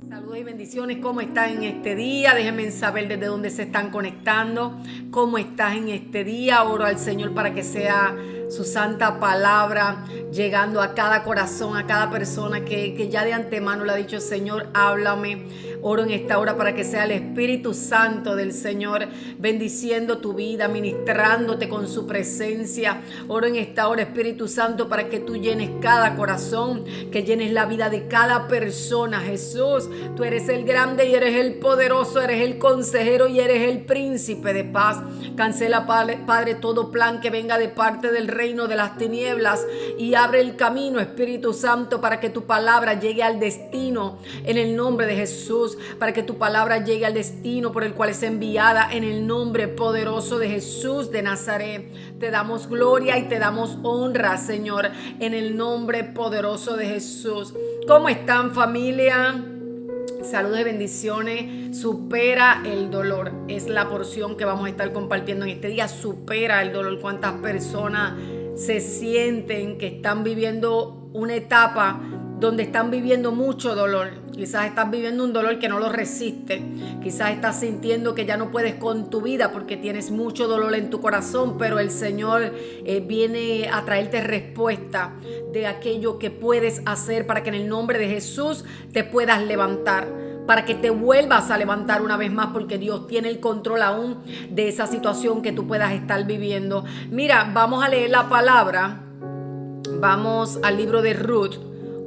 Saludos y bendiciones, ¿cómo están en este día? Déjenme saber desde dónde se están conectando, cómo estás en este día. Oro al Señor para que sea su santa palabra llegando a cada corazón, a cada persona que ya de antemano le ha dicho: Señor, háblame. Oro en esta hora para que sea el Espíritu Santo del Señor bendiciendo tu vida, ministrándote con su presencia. Oro en esta hora, Espíritu Santo, para que tú llenes cada corazón, que llenes la vida de cada persona. Jesús, tú eres el grande y eres el poderoso, eres el consejero y eres el príncipe de paz. Cancela, Padre, todo plan que venga de parte del reino de las tinieblas y abre el camino, Espíritu Santo, para que tu palabra llegue al destino en el nombre de Jesús, para que tu palabra llegue al destino por el cual es enviada en el nombre poderoso de Jesús de Nazaret. Te damos gloria y te damos honra, Señor, en el nombre poderoso de Jesús. ¿Cómo están, familia? Saludos y bendiciones. Supera el dolor. Es la porción que vamos a estar compartiendo en este día. Supera el dolor. ¿Cuántas personas se sienten que están viviendo una etapa donde están viviendo mucho dolor? Quizás estás viviendo un dolor que no lo resiste. Quizás estás sintiendo que ya no puedes con tu vida porque tienes mucho dolor en tu corazón, pero el Señor viene a traerte respuesta de aquello que puedes hacer para que en el nombre de Jesús te puedas levantar, para que te vuelvas a levantar una vez más, porque Dios tiene el control aún de esa situación que tú puedas estar viviendo. Mira, vamos a leer la palabra. Vamos al libro de Ruth.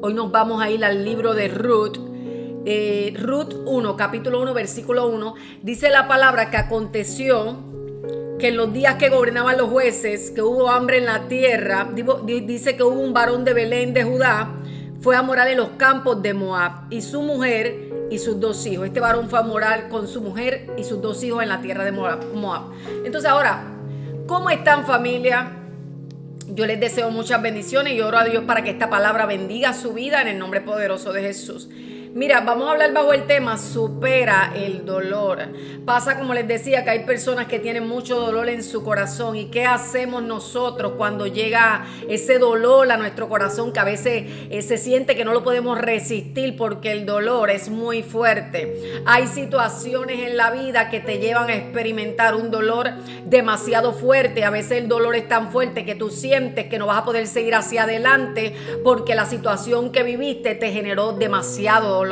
Hoy nos vamos a ir al libro de Ruth. Ruth 1, capítulo 1, versículo 1. Dice la palabra que aconteció que en los días que gobernaban los jueces, que hubo hambre en la tierra. Dice que hubo un varón de Belén de Judá, fue a morar en los campos de Moab, y su mujer y sus dos hijos. Este varón fue a morar con su mujer y sus dos hijos en la tierra de Moab. Entonces ahora, ¿cómo están, familia? Yo les deseo muchas bendiciones y oro a Dios para que esta palabra bendiga su vida en el nombre poderoso de Jesús. Mira, vamos a hablar bajo el tema supera el dolor. Pasa, como les decía, que hay personas que tienen mucho dolor en su corazón. ¿Y qué hacemos nosotros cuando llega ese dolor a nuestro corazón, que a veces se siente que no lo podemos resistir porque el dolor es muy fuerte? Hay situaciones en la vida que te llevan a experimentar un dolor demasiado fuerte. A veces el dolor es tan fuerte que tú sientes que no vas a poder seguir hacia adelante porque la situación que viviste te generó demasiado dolor.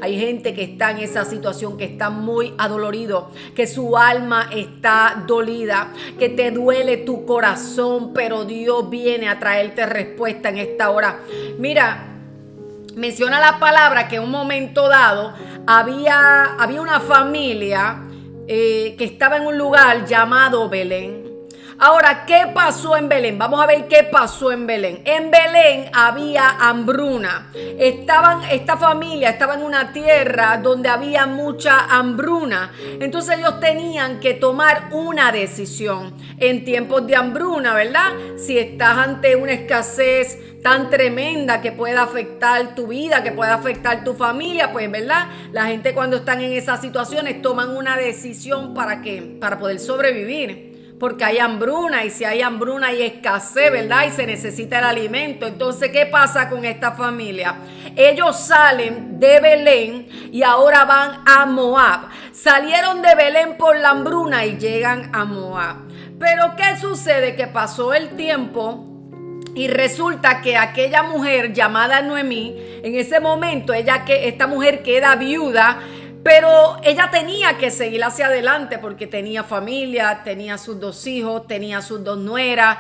Hay gente que está en esa situación, que está muy adolorido, que su alma está dolida, que te duele tu corazón, pero Dios viene a traerte respuesta en esta hora. Mira, menciona la palabra que en un momento dado había una familia que estaba en un lugar llamado Belén. Ahora, ¿qué pasó en Belén? Vamos a ver qué pasó en Belén. En Belén había hambruna. Esta familia estaba en una tierra donde había mucha hambruna. Entonces ellos tenían que tomar una decisión en tiempos de hambruna, ¿verdad? Si estás ante una escasez tan tremenda que pueda afectar tu vida, que pueda afectar tu familia, pues, ¿verdad? La gente, cuando están en esas situaciones, toman una decisión ¿para qué? Para poder sobrevivir. Porque hay hambruna, y si hay hambruna hay escasez, ¿verdad? Y se necesita el alimento. Entonces, ¿qué pasa con esta familia? Ellos salen de Belén y ahora van a Moab. Salieron de Belén por la hambruna y llegan a Moab. Pero ¿qué sucede? Que pasó el tiempo y resulta que aquella mujer llamada Noemí, en ese momento, esta mujer queda viuda. Pero ella tenía que seguir hacia adelante porque tenía familia, tenía sus dos hijos, tenía sus dos nueras.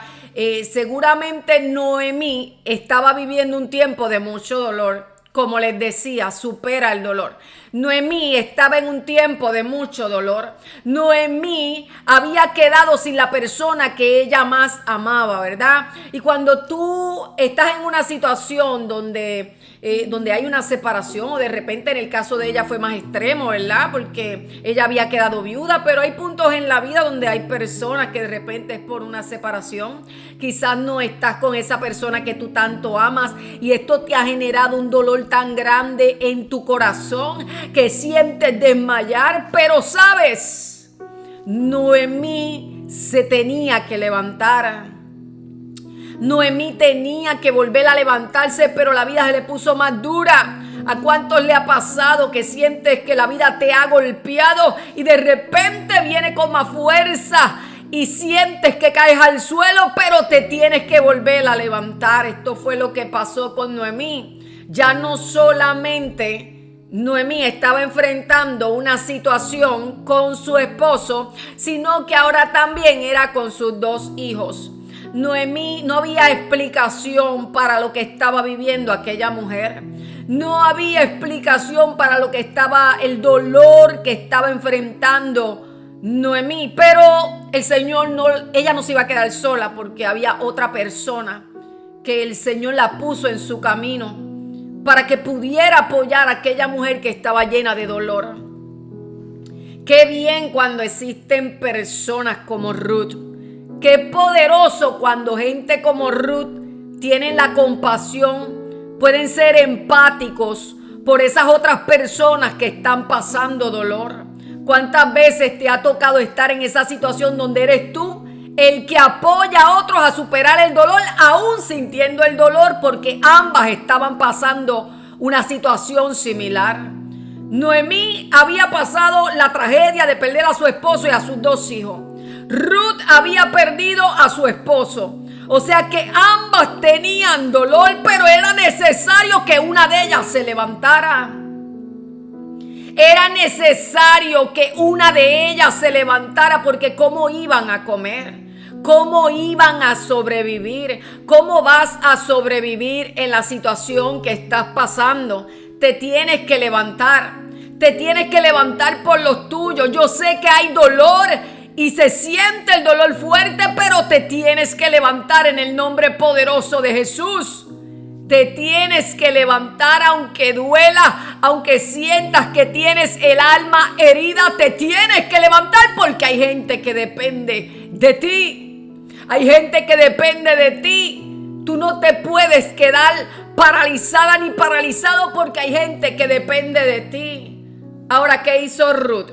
Seguramente Noemí estaba viviendo un tiempo de mucho dolor. Como les decía, supera el dolor. Noemí estaba en un tiempo de mucho dolor. Noemí había quedado sin la persona que ella más amaba, ¿verdad? Y cuando tú estás en una situación donde hay una separación, o de repente en el caso de ella fue más extremo, ¿verdad? Porque ella había quedado viuda, pero hay puntos en la vida donde hay personas que de repente es por una separación. Quizás no estás con esa persona que tú tanto amas y esto te ha generado un dolor tan grande en tu corazón que sientes desmayar, pero sabes, Noemí se tenía que levantar. Noemí tenía que volver a levantarse, pero la vida se le puso más dura. ¿A cuántos le ha pasado que sientes que la vida te ha golpeado y de repente viene con más fuerza y sientes que caes al suelo, pero te tienes que volver a levantar? Esto fue lo que pasó con Noemí. Ya no solamente Noemí estaba enfrentando una situación con su esposo, sino que ahora también era con sus 2 hijos. Noemí, no había explicación para lo que estaba viviendo aquella mujer. No había explicación para lo que estaba, el dolor que estaba enfrentando Noemí. Pero el Señor ella no se iba a quedar sola, porque había otra persona que el Señor la puso en su camino para que pudiera apoyar a aquella mujer que estaba llena de dolor. Qué bien cuando existen personas como Ruth. Qué poderoso cuando gente como Ruth tienen la compasión, pueden ser empáticos por esas otras personas que están pasando dolor. ¿Cuántas veces te ha tocado estar en esa situación donde eres tú el que apoya a otros a superar el dolor, aún sintiendo el dolor, porque ambas estaban pasando una situación similar? Noemí había pasado la tragedia de perder a su esposo y a sus 2 hijos. Ruth había perdido a su esposo. O sea que ambas tenían dolor, pero era necesario que una de ellas se levantara. Era necesario que una de ellas se levantara, porque ¿cómo iban a comer? ¿Cómo iban a sobrevivir? ¿Cómo vas a sobrevivir en la situación que estás pasando? Te tienes que levantar. Te tienes que levantar por los tuyos. Yo sé que hay dolor y se siente el dolor fuerte, pero te tienes que levantar en el nombre poderoso de Jesús. Te tienes que levantar aunque duela, aunque sientas que tienes el alma herida. Te tienes que levantar porque hay gente que depende de ti. Hay gente que depende de ti. Tú no te puedes quedar paralizada ni paralizado porque hay gente que depende de ti. Ahora, ¿qué hizo Ruth?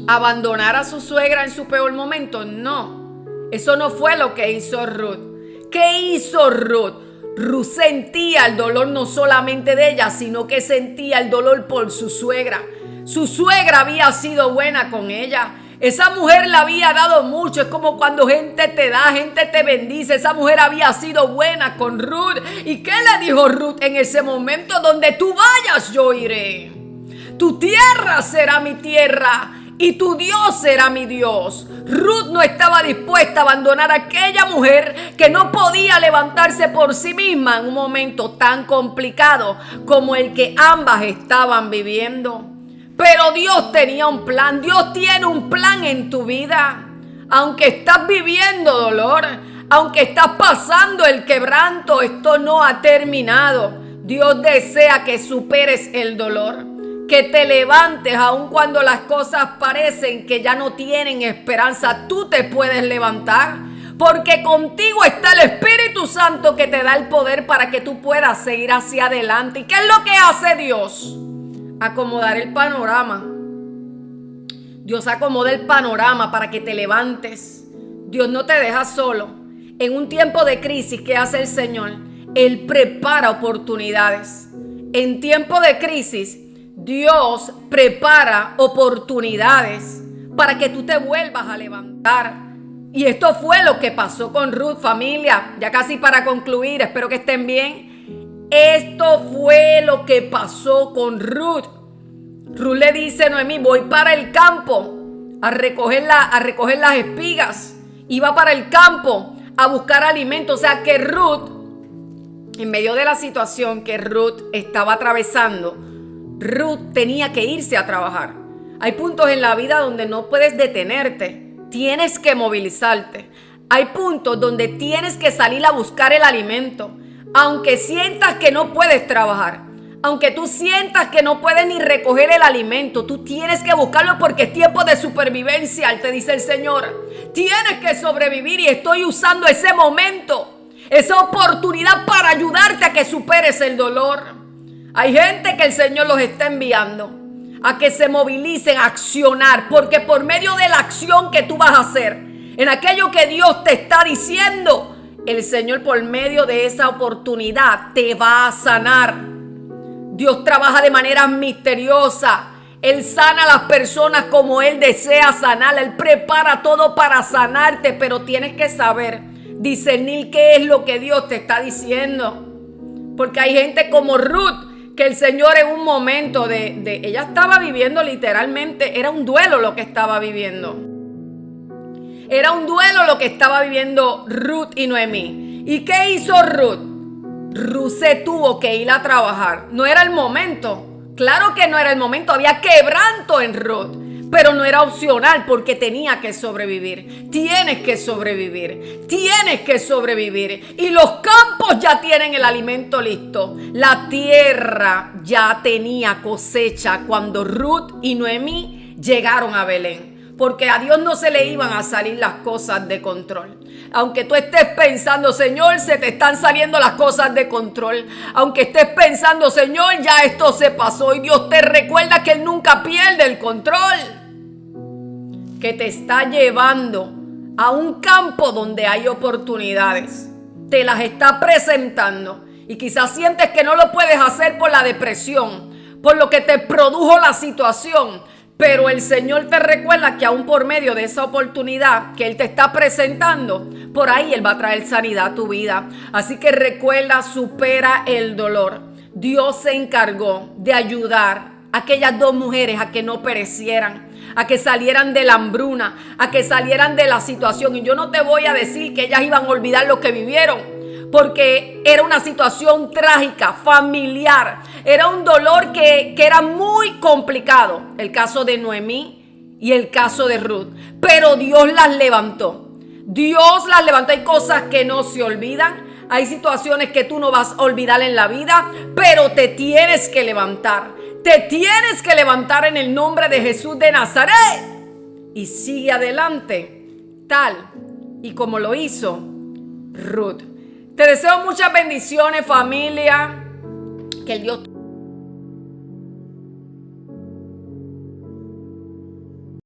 ¿Abandonar a su suegra en su peor momento? No, eso no fue lo que hizo Ruth. ¿Qué hizo Ruth? Ruth sentía el dolor no solamente de ella, sino que sentía el dolor por su suegra. Su suegra había sido buena con ella. Esa mujer le había dado mucho. Es como cuando gente te da, gente te bendice. Esa mujer había sido buena con Ruth. ¿Y qué le dijo Ruth en ese momento? Donde tú vayas, yo iré. Tu tierra será mi tierra y tu Dios será mi Dios. Ruth no estaba dispuesta a abandonar a aquella mujer que no podía levantarse por sí misma en un momento tan complicado como el que ambas estaban viviendo. Pero Dios tenía un plan. Dios tiene un plan en tu vida. Aunque estás viviendo dolor, aunque estás pasando el quebranto, esto no ha terminado. Dios desea que superes el dolor, que te levantes aun cuando las cosas parecen que ya no tienen esperanza. Tú te puedes levantar porque contigo está el Espíritu Santo que te da el poder para que tú puedas seguir hacia adelante. ¿Y qué es lo que hace Dios? Acomodar el panorama. Dios acomoda el panorama para que te levantes. Dios no te deja solo. En un tiempo de crisis, ¿qué hace el Señor? Él prepara oportunidades. En tiempo de crisis, Dios prepara oportunidades para que tú te vuelvas a levantar. Y esto fue lo que pasó con Ruth, familia. Ya casi para concluir, espero que estén bien. Esto fue lo que pasó con Ruth. Ruth le dice a Noemí: voy para el campo a recoger las espigas. Iba para el campo a buscar alimento. O sea que Ruth, en medio de la situación que Ruth estaba atravesando, Ruth tenía que irse a trabajar. Hay puntos en la vida donde no puedes detenerte. Tienes que movilizarte. Hay puntos donde tienes que salir a buscar el alimento. Aunque sientas que no puedes trabajar, aunque tú sientas que no puedes ni recoger el alimento, tú tienes que buscarlo porque es tiempo de supervivencia, te dice el Señor. Tienes que sobrevivir y estoy usando ese momento, esa oportunidad para ayudarte a que superes el dolor. Hay gente que el Señor los está enviando a que se movilicen a accionar, porque por medio de la acción que tú vas a hacer en aquello que Dios te está diciendo, el Señor por medio de esa oportunidad te va a sanar. Dios trabaja de manera misteriosa. Él sana a las personas como Él desea sanar. Él prepara todo para sanarte, pero tienes que saber discernir qué es lo que Dios te está diciendo. Porque hay gente como Ruth, que el Señor en un momento ella estaba viviendo literalmente, era un duelo lo que estaba viviendo. Era un duelo lo que estaba viviendo Ruth y Noemí. ¿Y qué hizo Ruth? Ruth se tuvo que ir a trabajar. No era el momento. Claro que no era el momento. Había quebranto en Ruth. Pero no era opcional porque tenía que sobrevivir. Tienes que sobrevivir. Tienes que sobrevivir. Y los campos ya tienen el alimento listo. La tierra ya tenía cosecha cuando Ruth y Noemí llegaron a Belén. Porque a Dios no se le iban a salir las cosas de control. Aunque tú estés pensando, Señor, se te están saliendo las cosas de control. Aunque estés pensando, Señor, ya esto se pasó. Y Dios te recuerda que Él nunca pierde el control. Que te está llevando a un campo donde hay oportunidades. Te las está presentando. Y quizás sientes que no lo puedes hacer por la depresión, por lo que te produjo la situación. Pero el Señor te recuerda que aún por medio de esa oportunidad que Él te está presentando, por ahí Él va a traer sanidad a tu vida. Así que recuerda, supera el dolor. Dios se encargó de ayudar a aquellas dos mujeres a que no perecieran, a que salieran de la hambruna, a que salieran de la situación. Y yo no te voy a decir que ellas iban a olvidar lo que vivieron, porque era una situación trágica, familiar. Era un dolor que era muy complicado. El caso de Noemí y el caso de Ruth. Pero Dios las levantó. Dios las levantó. Hay cosas que no se olvidan. Hay situaciones que tú no vas a olvidar en la vida. Pero te tienes que levantar. Te tienes que levantar en el nombre de Jesús de Nazaret. Y sigue adelante. Tal y como lo hizo Ruth. Te deseo muchas bendiciones, familia. Que el Dios